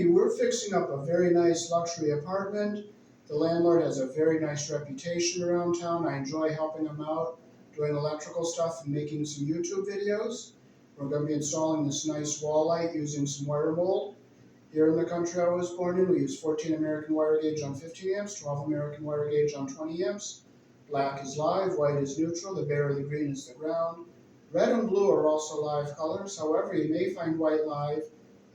Okay, we're fixing up a very nice luxury apartment. The landlord has a very nice reputation around town. I enjoy helping him out, doing electrical stuff and making some YouTube videos. We're going to be installing this nice wall light using some wire mold. Here in the country I was born in, we use 14 American wire gauge on 15 amps, 12 American wire gauge on 20 amps. Black is live, white is neutral, the bare or the green is the ground. Red and blue are also live colors. However, you may find white live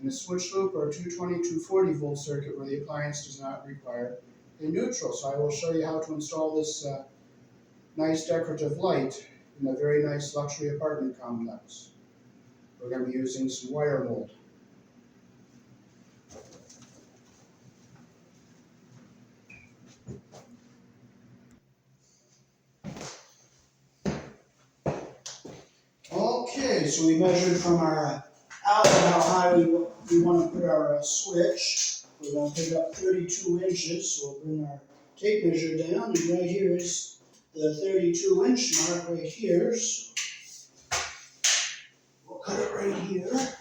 in a switch loop or a 220, 240 volt circuit where the appliance does not require a neutral. So I will show you how to install this nice decorative light in a very nice luxury apartment complex. We're going to be using some wire mold. Okay, so we measured from our outlet how high we want to put our switch. We're going to pick up 32 inches, so we'll bring our tape measure down, and right here is the 32 inch mark right here. So we'll cut it right here.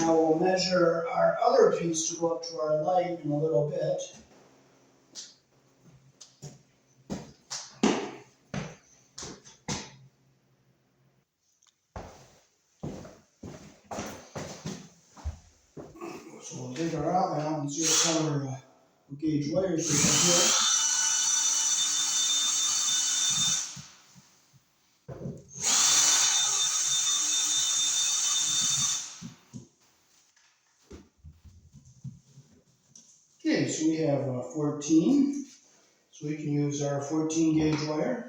Now we'll measure our other piece to go up to our light in a little bit. So we'll take our outlet out and see what color gauge wires we have here. Okay, so we have 14, so we can use our 14 gauge wire.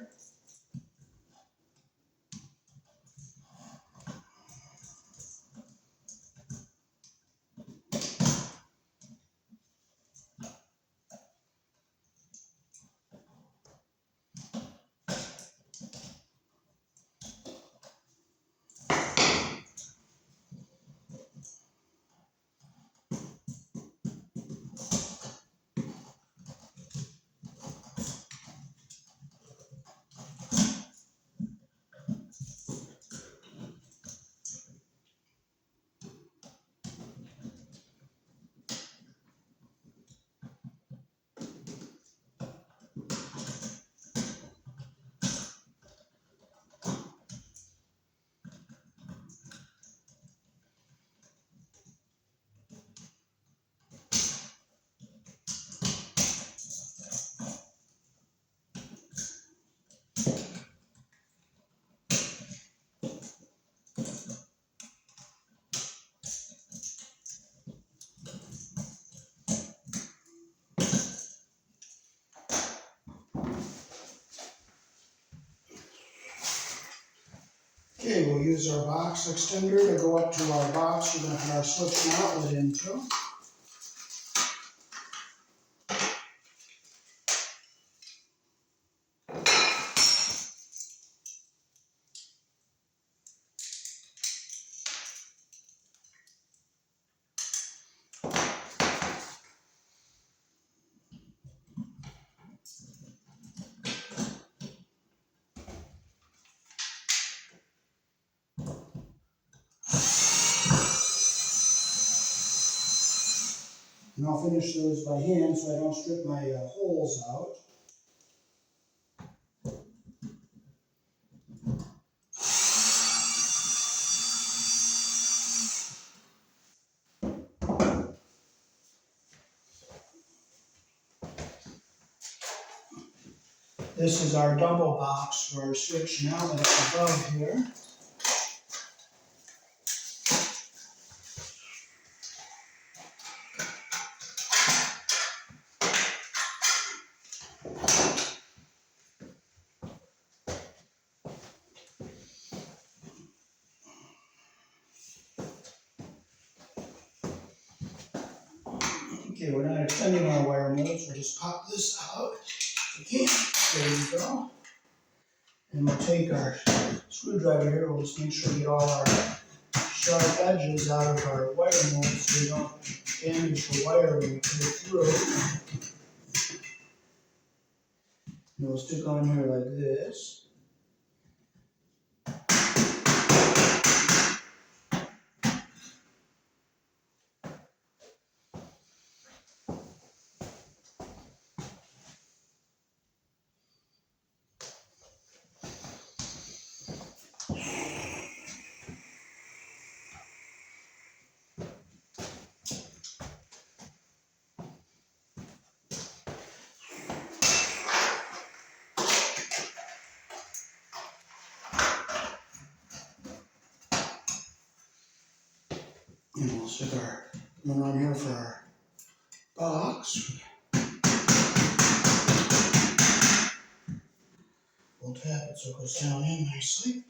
Okay, we'll use our box extender to go up to our box we're going to put our switch and outlet into. And I'll finish those by hand so I don't strip my holes out. This is our double box for our switch and outlet up above here. Okay, we're not extending our wire mold, so we'll just pop this out. If we can. There you go. And we'll take our screwdriver here, we'll just make sure we get all our sharp edges out of our wire mold so we don't damage the wire when we put it through. And we'll stick on here like this. And we'll stick our one on here for our box. We'll tap it so it goes down in nicely.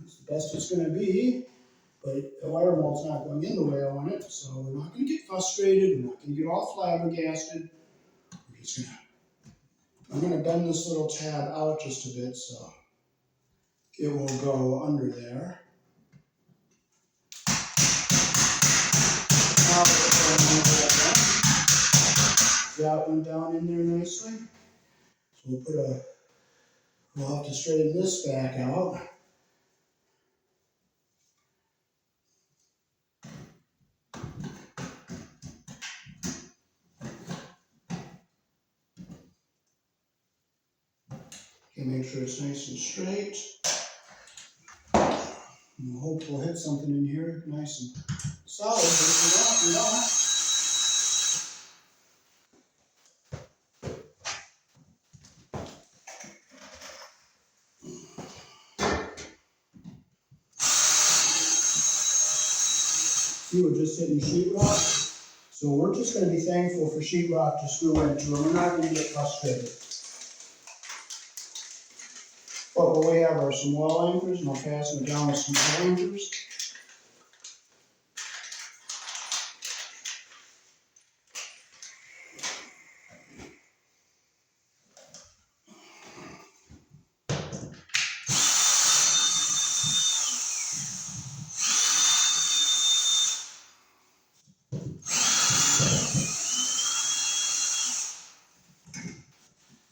It's the best it's going to be, but the wire mold's not going in the way I want it, so we're not going to get frustrated, we're not going to get all flabbergasted. We're just going to I'm going to bend this little tab out just a bit so it will go under there. Now that went down in there nicely. So we'll have to straighten this back out. Okay, make sure it's nice and straight. And we'll hope we'll hit something in here nice and solid, but if we don't. See, we're just hitting sheetrock. So we're just going to be thankful for sheetrock to screw into, and we're not going to get frustrated. But what we have are some wall anchors, and I'll pass them down with some wall anchors.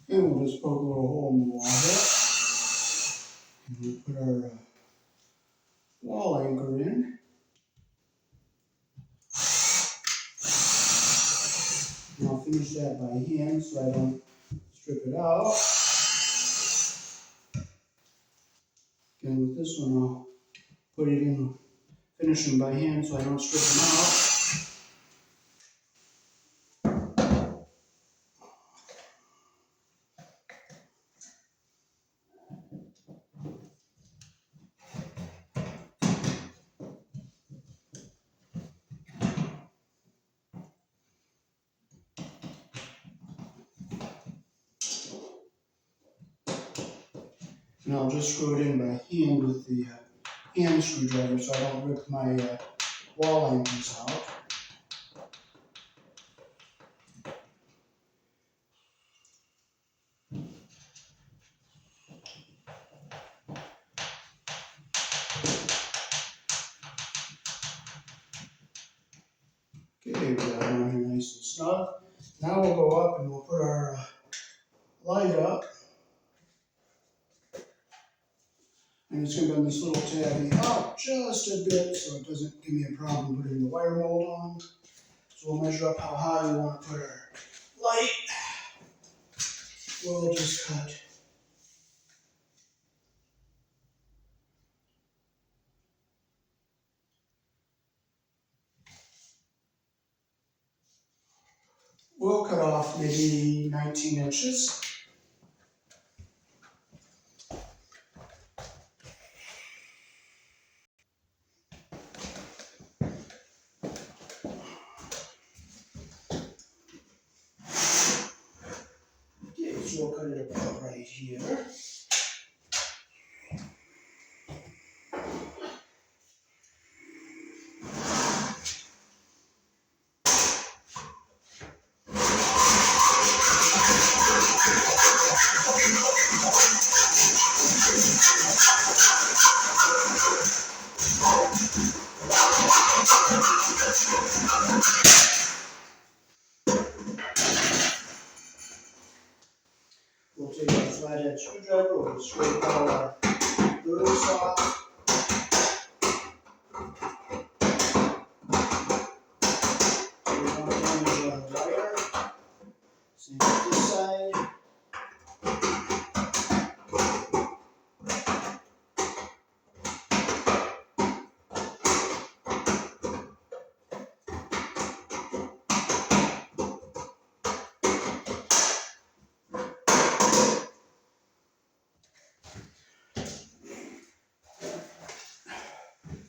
And we'll just poke a little hole in the wall here. And we'll put our wall anchor in. And I'll finish that by hand so I don't strip it out. Again, with this one, I'll put it in, finish them by hand so I don't strip them out. And I'll just screw it in by hand with the hand screwdriver so I don't rip my wall anchors out. Okay, we got it on here nice and snug. Now we'll go up and we'll put our light up. I'm just going to bend this little tabby out just a bit so it doesn't give me a problem putting the wire mold on. So we'll measure up how high we want to put our light. We'll just cut. We'll cut off maybe 19 inches. So we'll cut it about right here. We'll take our flathead screwdriver, we'll scrape all our grooves off. So we don't damage our wire. Same with this side.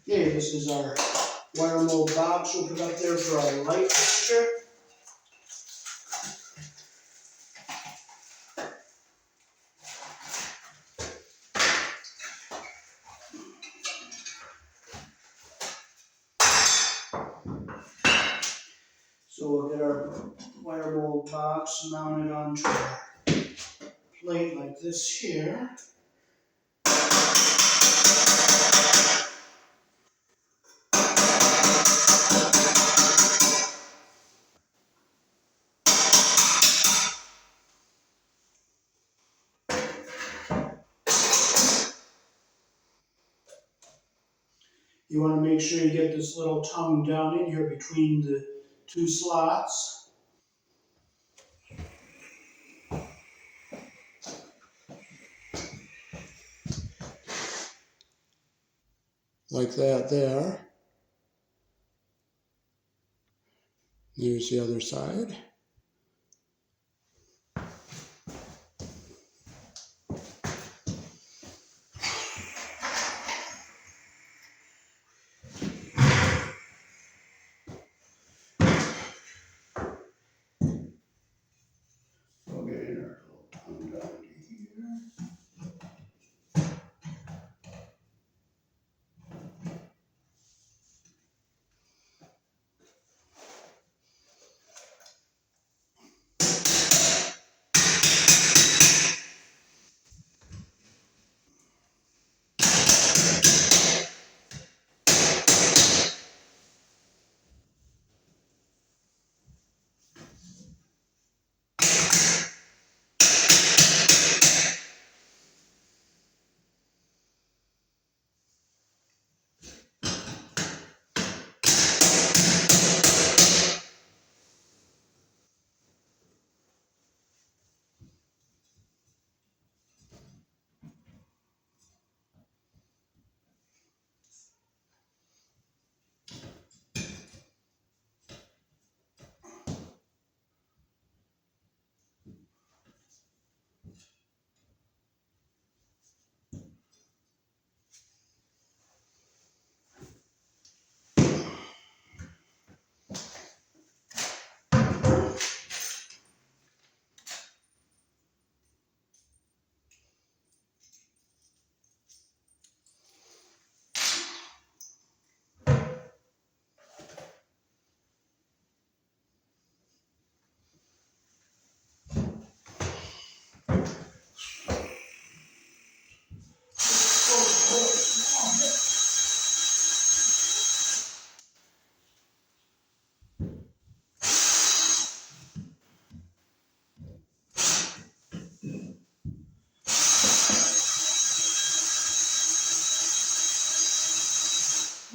Okay, this is our wire mold box we'll put up there for our light fixture. So we'll get our wire mold box mounted onto our plate like this here. You want to make sure you get this little tongue down in here between the two slots. Like that there. Here's the other side. We'll get in our little tongue down here.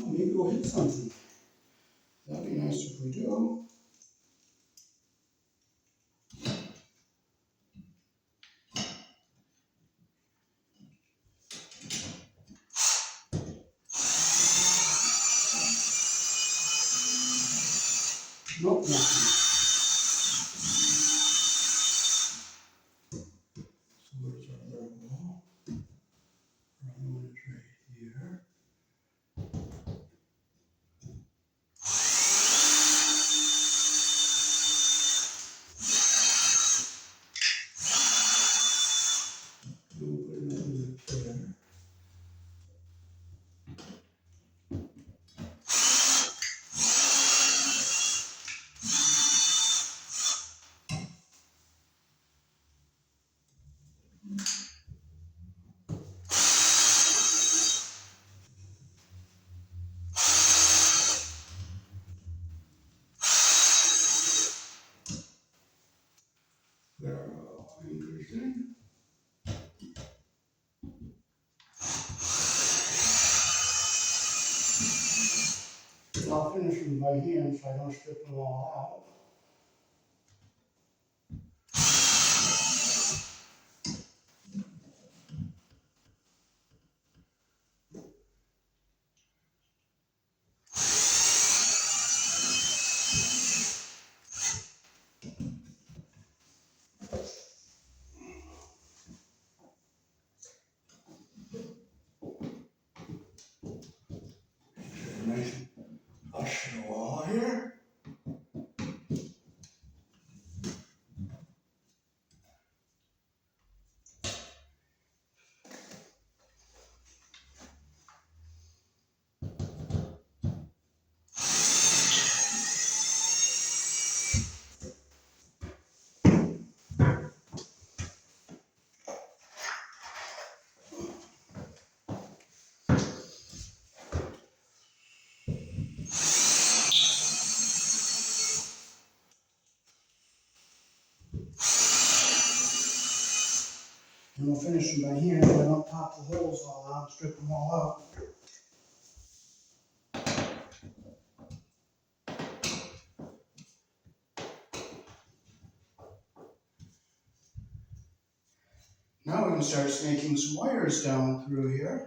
Oh, maybe we'll hit something. That'd be nice if we do. Nope, nothing. So where's our other wall? Our other one is right here. I'll finish them by hand so I don't strip them all out. Nice and flush the wall here. And we'll finish them by hand so I don't pop the holes all out, strip them all out. Now we can start snaking some wires down through here.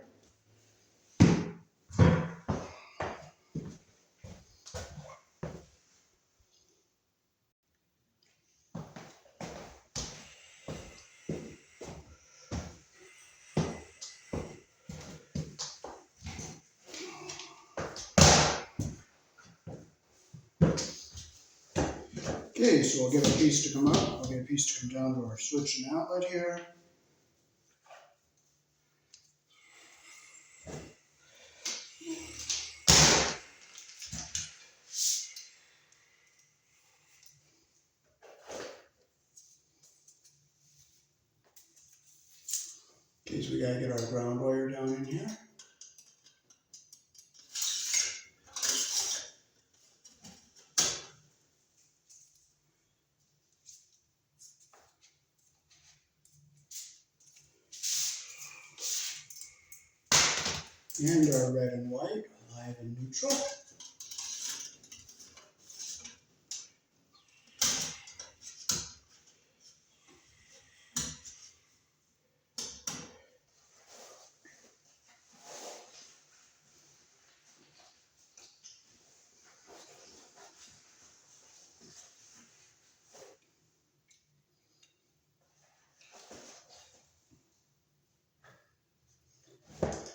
Okay, so we'll get a piece to come up. I'll get a piece to come down to our switch and outlet here. Okay, so we gotta get our ground wire down in here. And our red and white, live and neutral.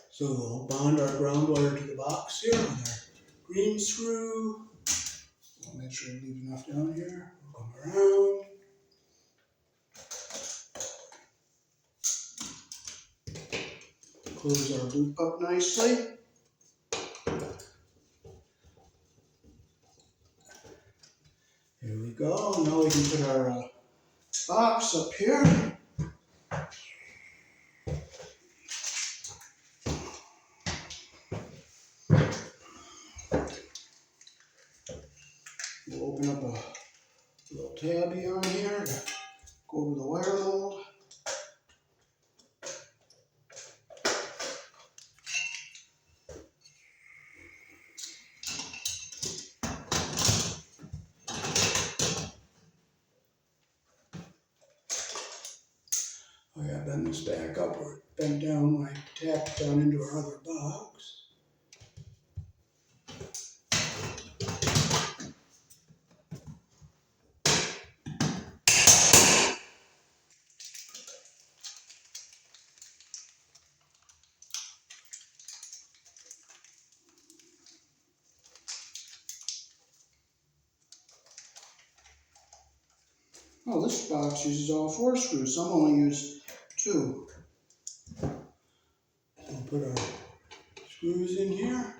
So we'll bond our ground wire to the box here on our green screw. We'll make sure we leave enough down here. We'll come around. Close our loop up nicely. Here we go. Now we can put our box up here. We'll open up a little tabby on here to go over the wire mold. I gotta bend this back up or bend down when I tap it down into our other box. Oh, this box uses all 4 screws. Some only use 2. We'll put our screws in here.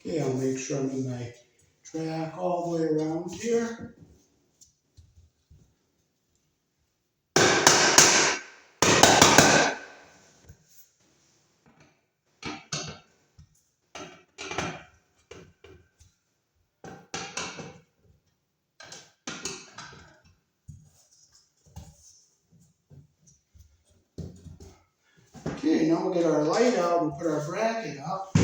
Okay, I'll make sure I'm in my track all the way around here. Okay, now we'll get our light out, we'll put our bracket up.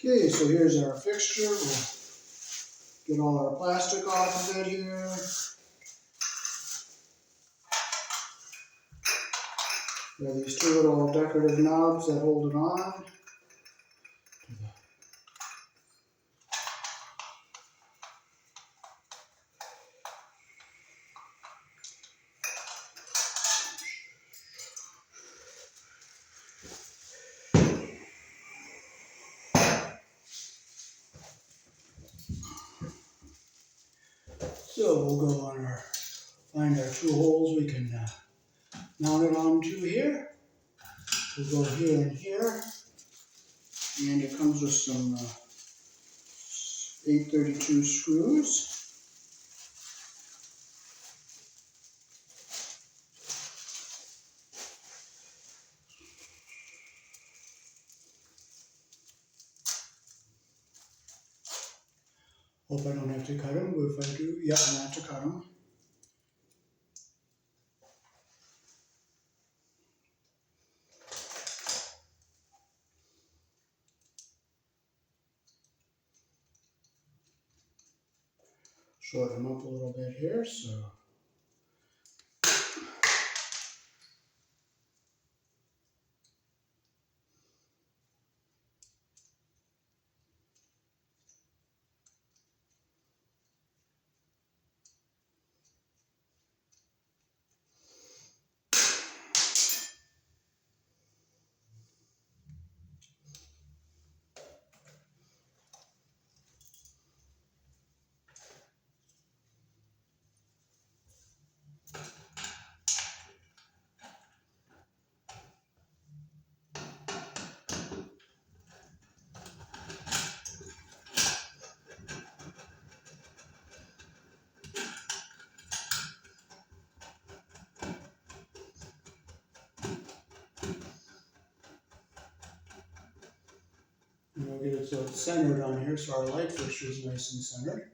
Okay, so here's our fixture. We'll get all our plastic off of it here. We have these two little decorative knobs that hold it on. So we'll go on find our two holes we can mount it onto here. We'll go here and here. And it comes with some 832 screws. Hope I don't have to cut them, but if I do, yeah, I have to cut them. Shorten them up a little bit here, so. And we'll get it so it's centered on here, so our light fixture is nice and centered.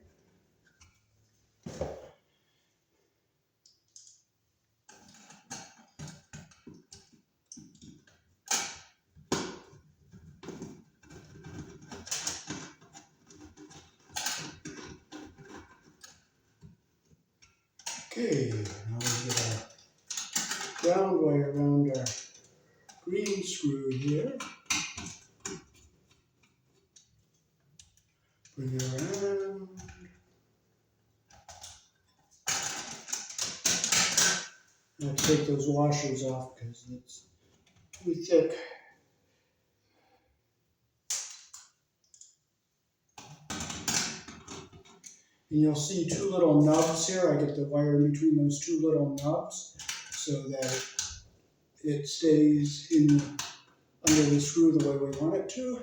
Okay, now we get our ground wire around our green screw here. Bring it around. I'll take those washers off because it's too thick. And you'll see two little nubs here. I get the wire in between those two little nubs so that it stays under the screw the way we want it to.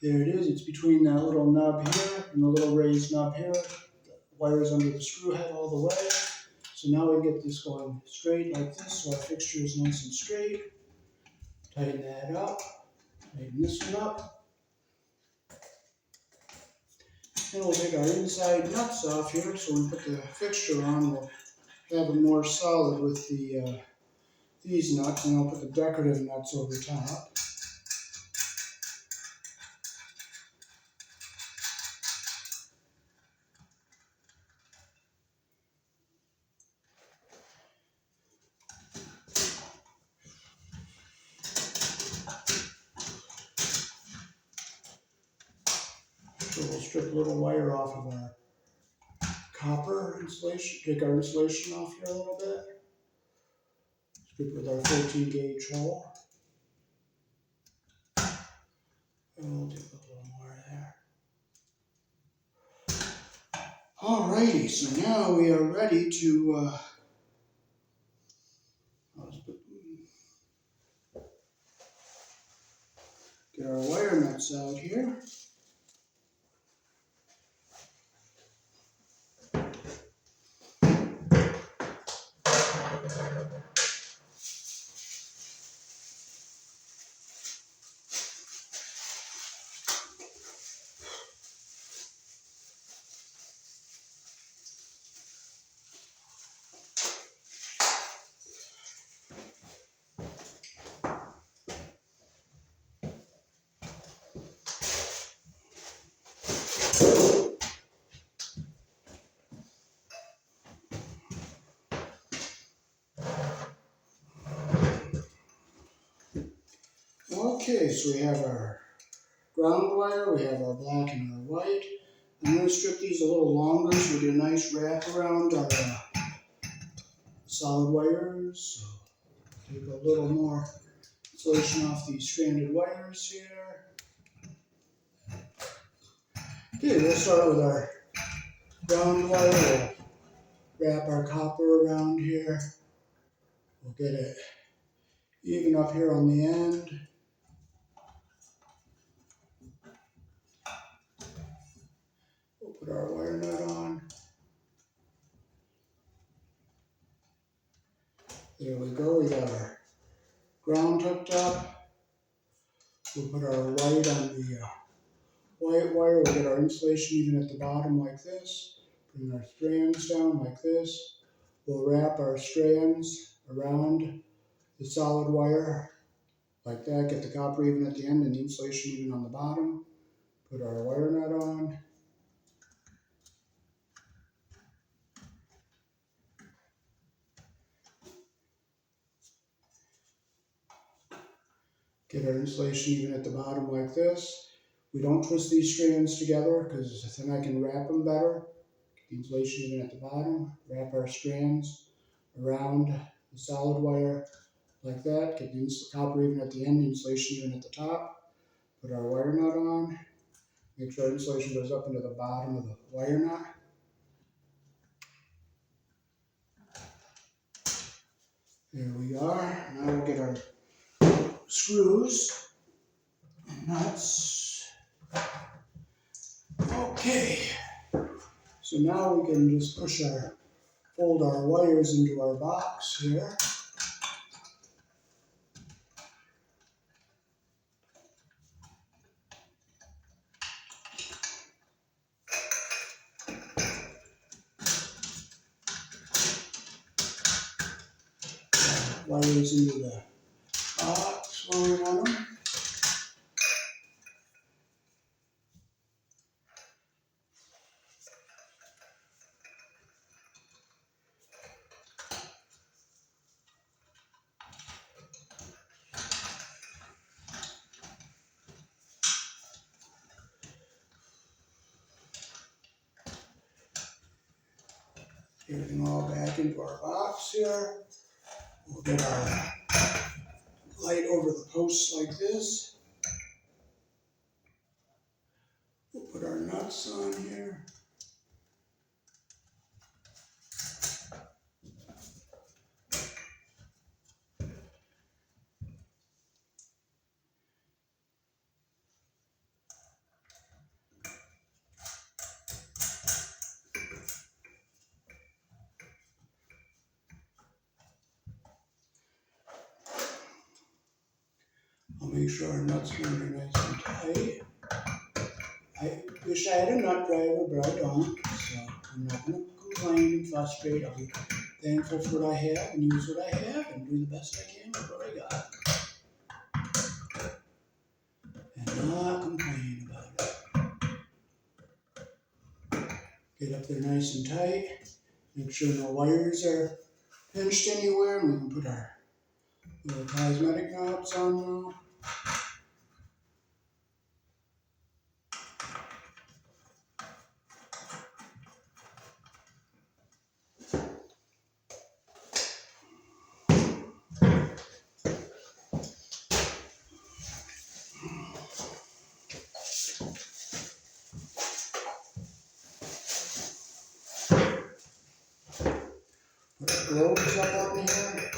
There it is. It's between that little nub here and the little raised nub here. The wire is under the screw head all the way. So now we get this going straight like this, so our fixture is nice and straight. Tighten that up. Tighten this one up. Then we'll take our inside nuts off here, so when we put the fixture on, we'll have it more solid with these nuts, and I'll put the decorative nuts over top. we'll strip a little wire off of our copper insulation, take our insulation off here a little bit. Strip with our 14 gauge hole. And we'll do a little more there. Alrighty, so now we are ready to get our wire nuts out here. Okay, so we have our ground wire, we have our black and our white. I'm going to strip these a little longer so we get a nice wrap around our solid wires. So take a little more insulation off these stranded wires here. Okay, we'll start with our ground wire. We'll wrap our copper around here. We'll get it even up here on the end. We'll put our wire nut on. There we go, we got our ground hooked up. We'll put our white on the white wire. We'll get our insulation even at the bottom like this. Bring our strands down like this. We'll wrap our strands around the solid wire like that. Get the copper even at the end and the insulation even on the bottom. Put our wire nut on. Get our insulation even at the bottom like this. We don't twist these strands together because then I can wrap them better. Get the insulation even at the bottom. Wrap our strands around the solid wire like that. Get the copper even at the end, the insulation even at the top. Put our wire nut on. Make sure our insulation goes up into the bottom of the wire nut. There we are. Now we'll get our screws and nuts. Okay. So now we can just fold our wires into our box here. Wires into the box where we want them. Get everything all back into our box here. We'll get our light over the posts like this. We'll put our nuts on here. I'll make sure our nuts are nice and tight. I wish I had a nut driver, but I don't, so I'm not going to complain and frustrate. I'll be thankful for what I have and use what I have and do the best I can with what I got. And not complain about it. Get up there nice and tight. Make sure no wires are pinched anywhere, and we can put our little cosmetic knobs on now. globes up on here.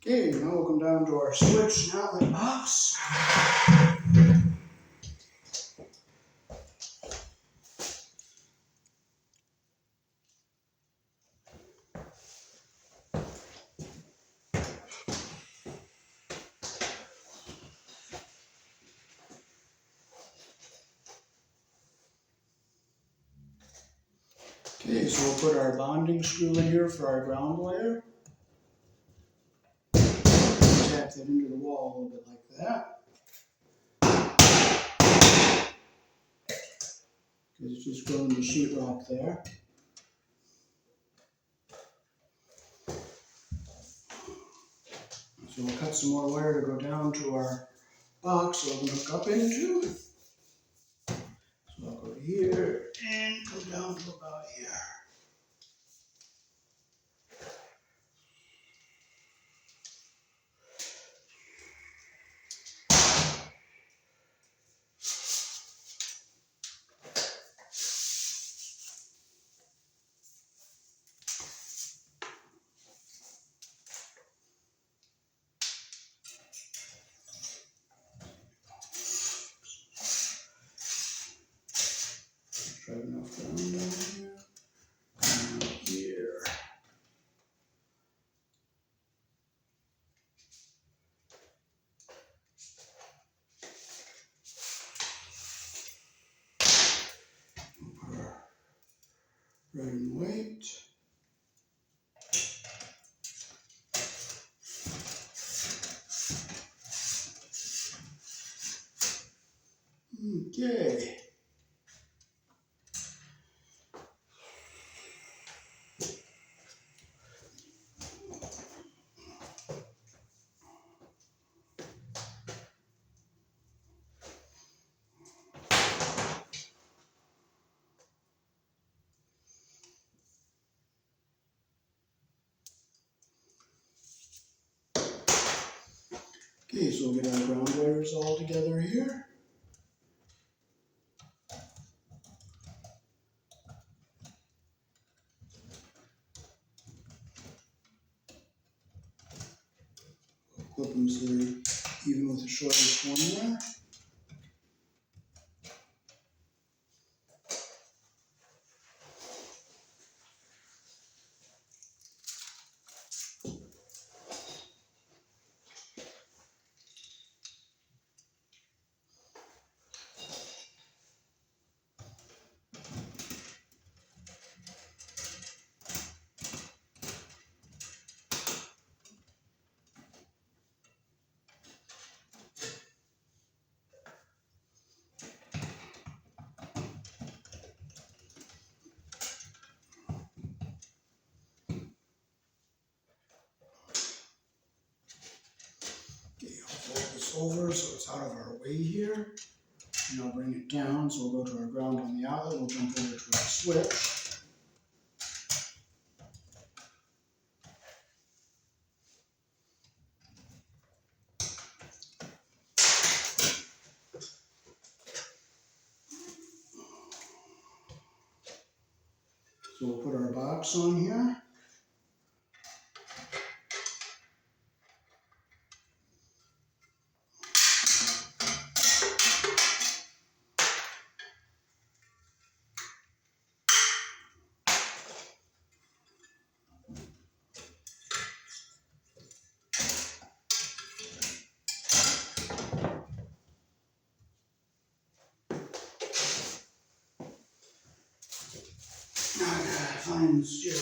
Okay, now we'll come down to our switch and outlet box. Okay, so we'll put our bonding screw in here for our ground wire. Tap that into the wall a little bit like that. Because it's just going to sheetrock there. So we'll cut some more wire to go down to our box so we can hook up into. So I'll go here and come down to about here. Try enough down here. Down here. Put our red and white. Okay. Okay, so we'll get our ground wires all together here. Clip them so they're even with the shortest one there. Okay, I'll fold this over so it's out of our way here. And I'll bring it down, so we'll go to our ground on the outlet, we'll jump over to our switch. So we'll put our box on here. Now I gotta find the steel.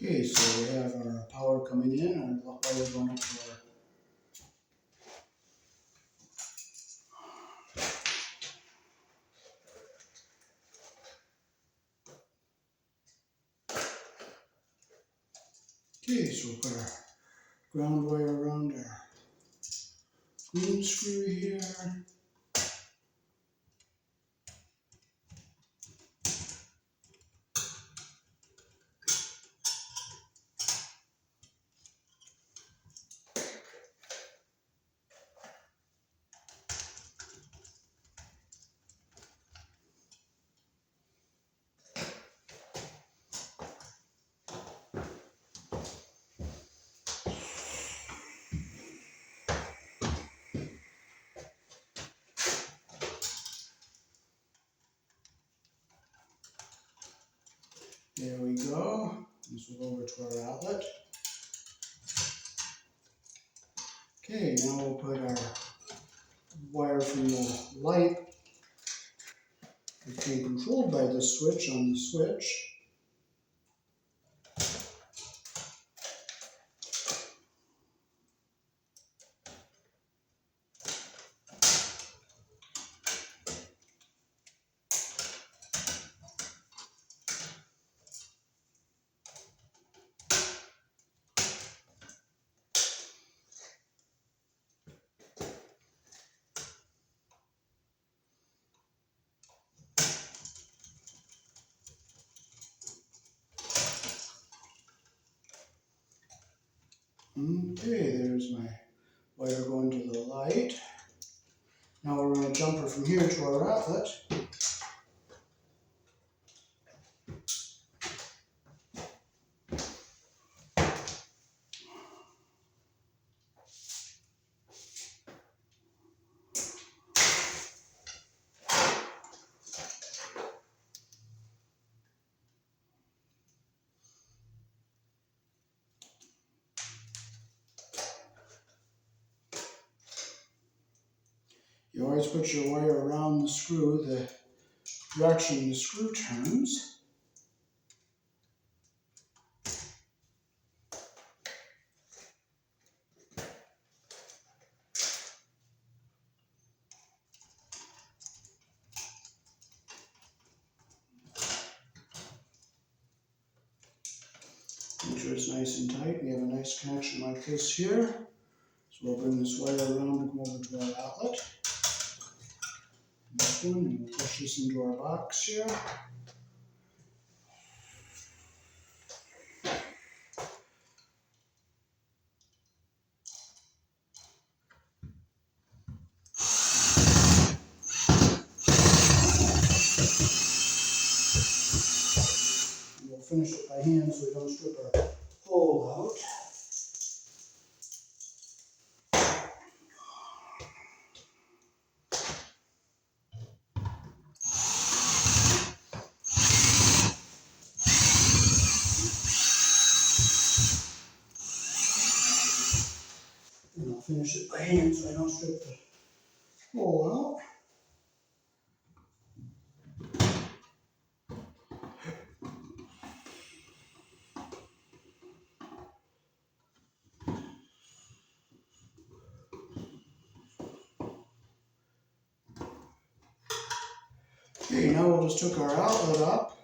Okay, so we have our power coming in and our wire going up to our okay, so we'll put our ground wire around our green screw here. There we go. This will go over to our outlet. Okay, now we'll put our wire from the light, it's being controlled by this switch on the switch. Okay, there's my wire going to the light. Now we're going to jumper from here to our outlet. You always put your wire around the screw, the direction the screw turns. Make sure it's nice and tight. We have a nice connection like this here. So we'll bring this wire around and come over to our outlet. This one, and we'll push this into our box here. And we'll finish it by hand so we don't strip our hole out. finish it by hand so I don't strip the hole out. Okay, now we'll just hook our outlet up.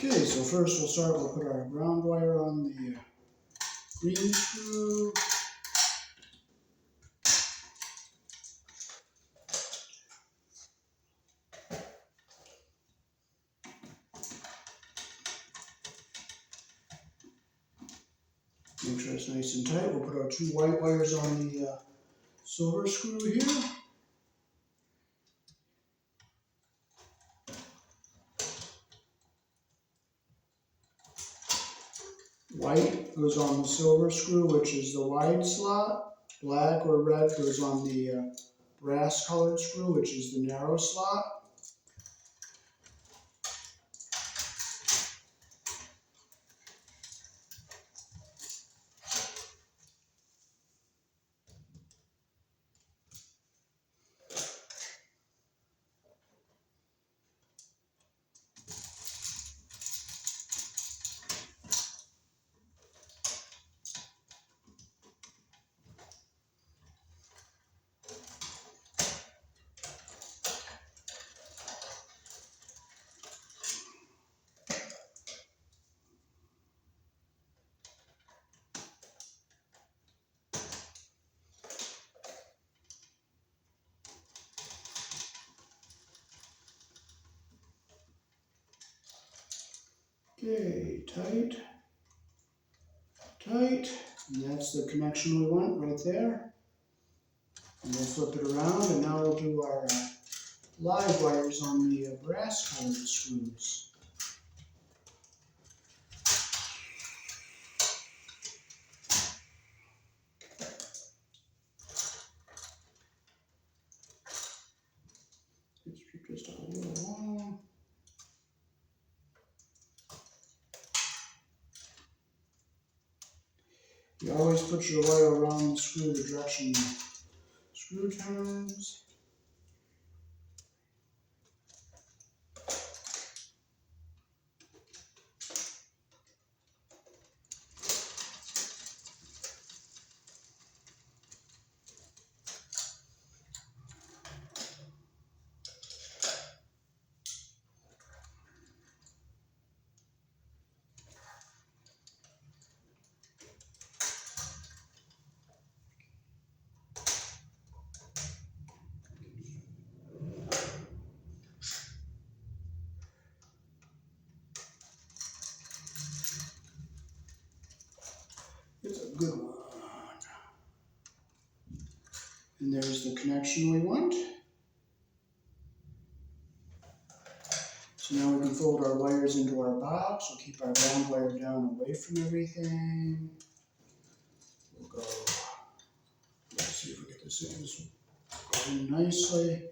Okay, so first we'll put our ground wire on the green screw. Make sure it's nice and tight. We'll put our 2 white wires on the silver screw here. White goes on the silver screw, which is the wide slot. Black or red goes on the brass colored screw, which is the narrow slot. Okay, tight, tight, and that's the connection we want right there. And we'll flip it around, and now we'll do our live wires on the brass colored screws. Just a little long. You always put your wire around the screw the direction the screw turns. It's a good one. And there's the connection we want. So now we can fold our wires into our box. We'll keep our ground wire down away from everything. We'll go, let's see if we get this in. This will go in nicely.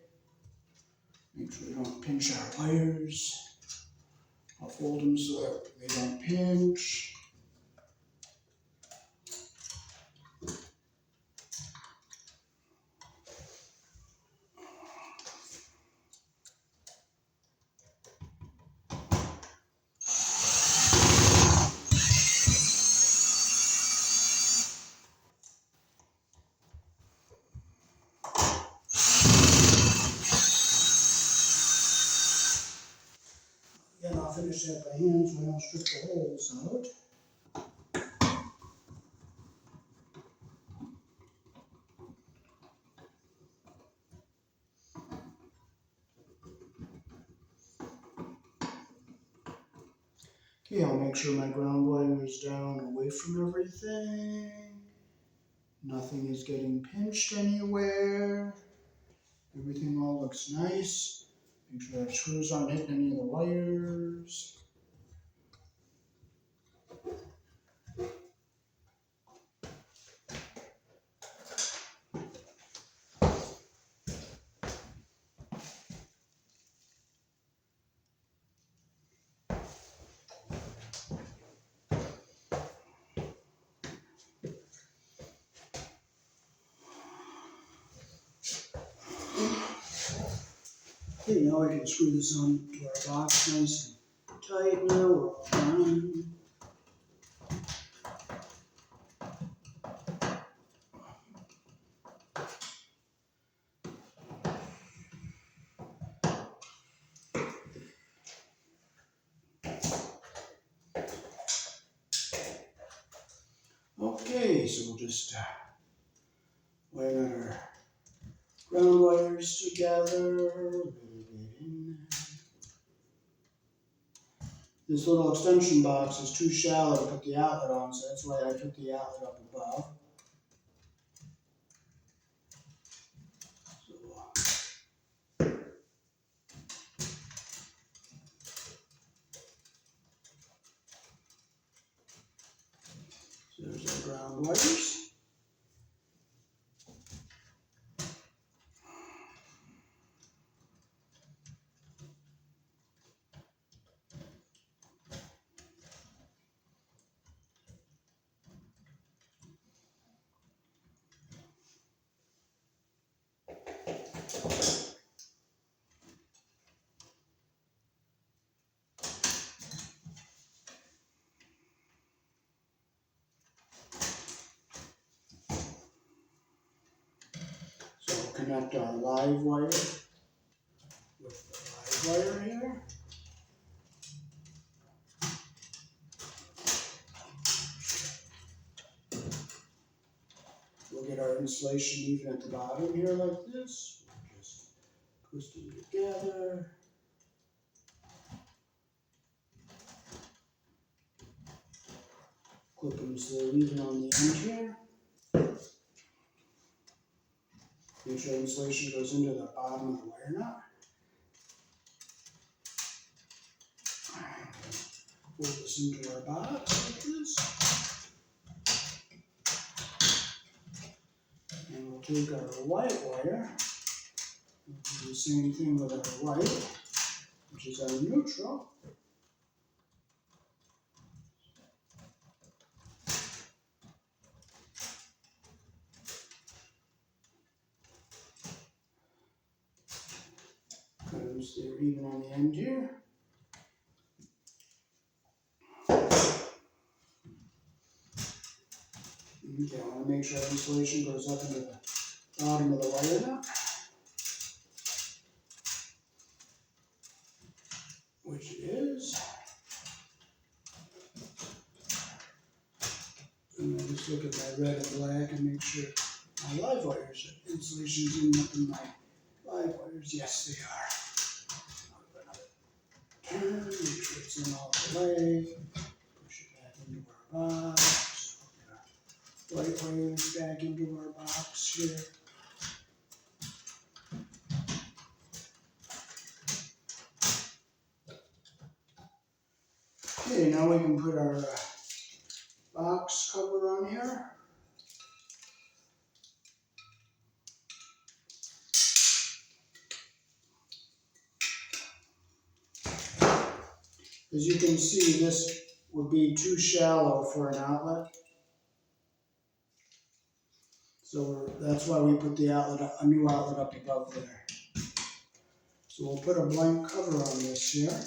Make sure we don't pinch our wires. I'll fold them so that they don't pinch. Again, I'll finish that by hand so I don't strip the holes out. Okay, I'll make sure my ground wire is down away from everything. Nothing is getting pinched anywhere. Everything all looks nice. Make sure our screws aren't hitting any of the wires. Okay, now I can screw this on to our box nice and tight now. We're all done. Okay, so we'll just wire our ground wires together. This little extension box is too shallow to put the outlet on, so that's why I put the outlet up above. So there's our ground wires. So we'll connect our live wire with the live wire here. We'll get our insulation even at the bottom here like this. We'll just twist them together. Clip them so they're even on the end here. Make sure insulation goes into the bottom of the wire nut. Pull this into our box like this. And we'll take our white wire. We'll do the same thing with our white, which is our neutral. Because they're even on the end here. Okay, I want to make sure insulation goes up into the bottom of the wire nut, which it is. And I just look at my red and black and make sure my live wires, insulation is in up in my live wires. Yes, they are. Turn, make sure it's in all the way. Push it back into our box. White wires back into our box here. Okay, now we can put our box cover on here. As you can see, this would be too shallow for an outlet. So that's why we put the outlet, a new outlet up above there. So we'll put a blank cover on this here.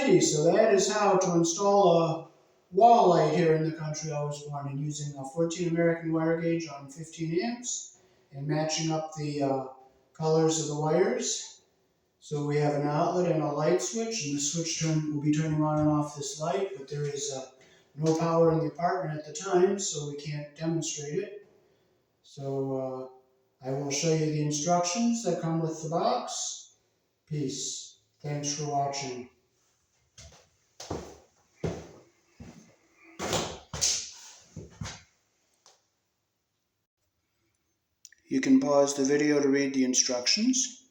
Alrighty, so that is how to install a wall light here in the country I was born in, using a 14 American wire gauge on 15 amps and matching up the colors of the wires. So we have an outlet and a light switch, and the switch will be turning on and off this light, but there is no power in the apartment at the time, so we can't demonstrate it. So I will show you the instructions that come with the box. Peace. Thanks for watching. You can pause the video to read the instructions.